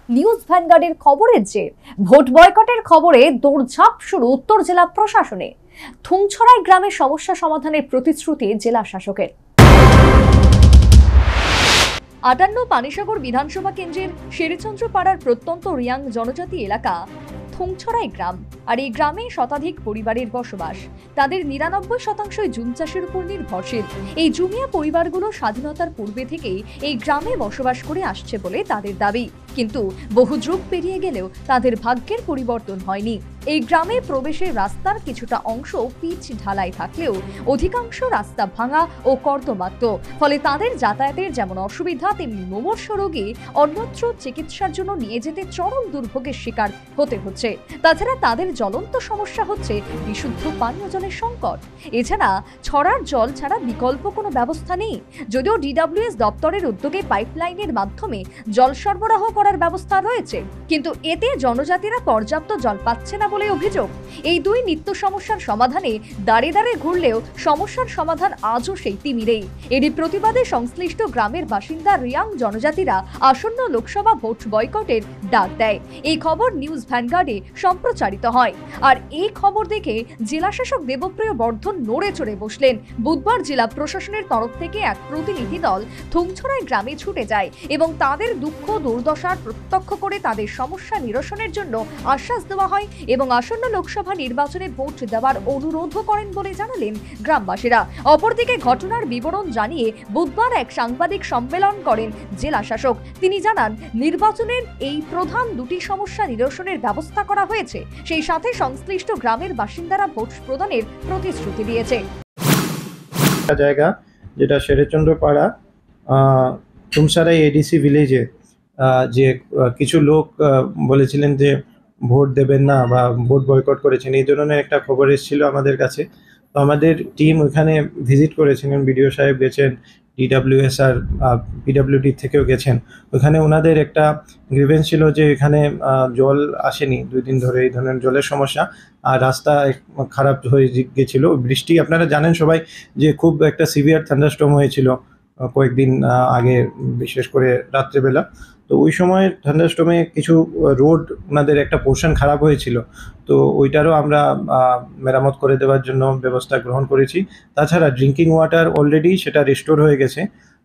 News ভ্যানগার্ডের খবরের যে vote বয়কটের খবরে দৌড়ঝাঁপ শুরু উত্তর জেলা প্রশাসনে। থুংছড়াই গ্রামের সমস্যা সমাধানের প্রতিশ্রুতি জেলা শাসকের। 58 পানিসাগর বিধানসভা কেন্দ্রের শেরেচন্দ্রপাড়ার প্রত্যন্ত রিয়াং জনজাতি এলাকা থুংছড়াই গ্রাম। আর এই গ্রামে শতাধিক পরিবারের বসবাস। তাদের 99% জুম চাষের উপর নির্ভরশীল। এই জুমিয়া পরিবারগুলো স্বাধীনতার পূর্বে থেকেই এই গ্রামে বসবাস করে আসছে বলে তাদের দাবি। কিন্তু বহু যুগ পেরিয়ে গেলেও তাদের ভাগ্যের পরিবর্তন হয়নি। এই গ্রামে প্রবেশের রাস্তার কিছুটা অংশ পিচ ঢালাই থাকলেও অধিকাংশ রাস্তা ভাঙা ও কর্দমাক্ত। ফলে তাদের যাতায়াতের যেমন অসুবিধা, তেমনি মুমূর্ষু রোগী অন্যত্র চিকিৎসার জন্য নিয়ে যেতে চরম দুর্ভোগের শিকার হতে হচ্ছে। তাছাড়া তাদের জ্বলন্ত সমস্যা হচ্ছে বিশুদ্ধ পানীয় জলের সংকট। এছাড়া ছড়ার জল ছাড়া বিকল্প কোনো ব্যবস্থা নেই। যদিও ডিডব্লিউএস দপ্তরের উদ্যোগে পাইপলাইনের মাধ্যমে জল সরবরাহ করার ব্যবস্থা রয়েছে, কিন্তু এতে জনজাতিরা পর্যাপ্ত জল পাচ্ছে না বলে অভিযোগ। এই দুই নিত্য সমস্যার সমাধানে দাঁড়ে দাঁড়ে ঘুরলেও সমস্যার সমাধান আজও সেই তিমিরেই। এরই প্রতিবাদে সংশ্লিষ্ট গ্রামের বাসিন্দা রিয়াং জনজাতিরা আসন্ন লোকসভা ভোট বয়কটের ডাক দেয়। এই খবর নিউজ ভ্যানগার্ডে সম্প্রচারিত হয়। আর এই খবর দেখে জেলাশাসক দেবপ্রিয় বর্ধন নড়ে চড়ে বসলেন। বুধবার জেলা প্রশাসনের তরফ থেকে এক প্রতিনিধি দল থুংছড়াই গ্রামে ছুটে যায় এবং তাদের দুঃখ দুর্দশার প্রত্যক্ষ করে তাদের সমস্যা নিরসনের জন্য আশ্বাস দেওয়া হয় এবং আসন্ন লোকসভা নির্বাচনে ভোট দেওয়ার অনুরোধও করেন বলে জানালেন গ্রামবাসীরা। অপরদিকে ঘটনার বিবরণ জানিয়ে বুধবার এক সাংবাদিক সম্মেলন করেন জেলা শাসক। তিনি জানান, নির্বাচনের এই প্রধান দুটি সমস্যা নিরসনের ব্যবস্থা করা হয়েছে, সেই সাথে সংশ্লিষ্ট গ্রামের বাসিন্দারা ভোট প্রদানের প্রতিশ্রুতি দিয়েছে। জায়গা যেটা শেরেচন্দ্রপাড়া থুংছড়াই এডিসি ভিলেজে যে কিছু লোক বলেছিলেন যে ভোট দেবেন না বা ভোট বয়কট করেছেন, এই ধরনের একটা খবর এসেছিল আমাদের কাছে। তো আমাদের টিম ওখানে ভিজিট করেছিলেন, বিডিও সাহেব গেছেন, ডিডব্লিউএস আর পিডব্লিউডি থেকেও গেছেন। ওখানে ওনাদের একটা গ্রিভেন্স ছিল যে এখানে জল আসেনি 2 দিন ধরে, এই ধরনের জলের সমস্যা, আর রাস্তা খারাপ হয়ে গেছিলো। বৃষ্টি আপনারা জানেন সবাই যে খুব একটা সিভিয়ার থান্ডারস্টর্ম হয়েছিল কয়েকদিন আগে, বিশেষ করে রাত্রেবেলা। তো ওই সময় থান্ডারস্টর্মে কিছু রোড ওনাদের একটা পোর্শন খারাপ হয়েছিল, তো ওইটারও আমরা মেরামত করে দেওয়ার জন্য ব্যবস্থা গ্রহণ করেছি। তাছাড়া ড্রিঙ্কিং ওয়াটার অলরেডি সেটা রিস্টোর হয়ে গেছে।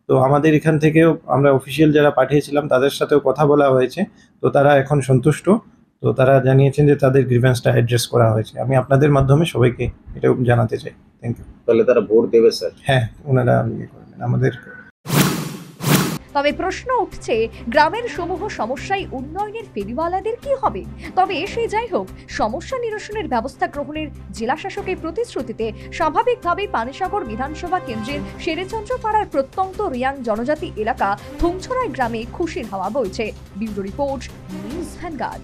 তো আমাদের এখান থেকেও আমরা অফিসিয়াল যারা পাঠিয়েছিলাম তাদের সাথেও কথা বলা হয়েছে, তো তারা এখন সন্তুষ্ট। তো তারা জানিয়েছেন যে তাদের গ্রিভেন্সটা অ্যাড্রেস করা হয়েছে। আমি আপনাদের মাধ্যমে সবাইকে এটাও জানাতে চাই। Thank you. তাহলে তারা ভোট দেবে স্যার? হ্যাঁ, ওনারা করবেন আমাদের। তবে প্রশ্ন উঠছে, গ্রামের সমূহ সমস্যায় উন্নয়নের ফেরিওয়ালাদের কি হবে? তবে সে যাই হোক, সমস্যা নিরসনের ব্যবস্থা গ্রহণের জেলা শাসকের প্রতিশ্রুতিতে স্বাভাবিকভাবেই পানিসাগর বিধানসভা কেন্দ্রের শেরেচন্দ্রপাড়ার প্রত্যন্ত রিয়াং জনজাতি এলাকা থুংছড়াই গ্রামে খুশির হাওয়া বইছে। Bureau report, news vanguard.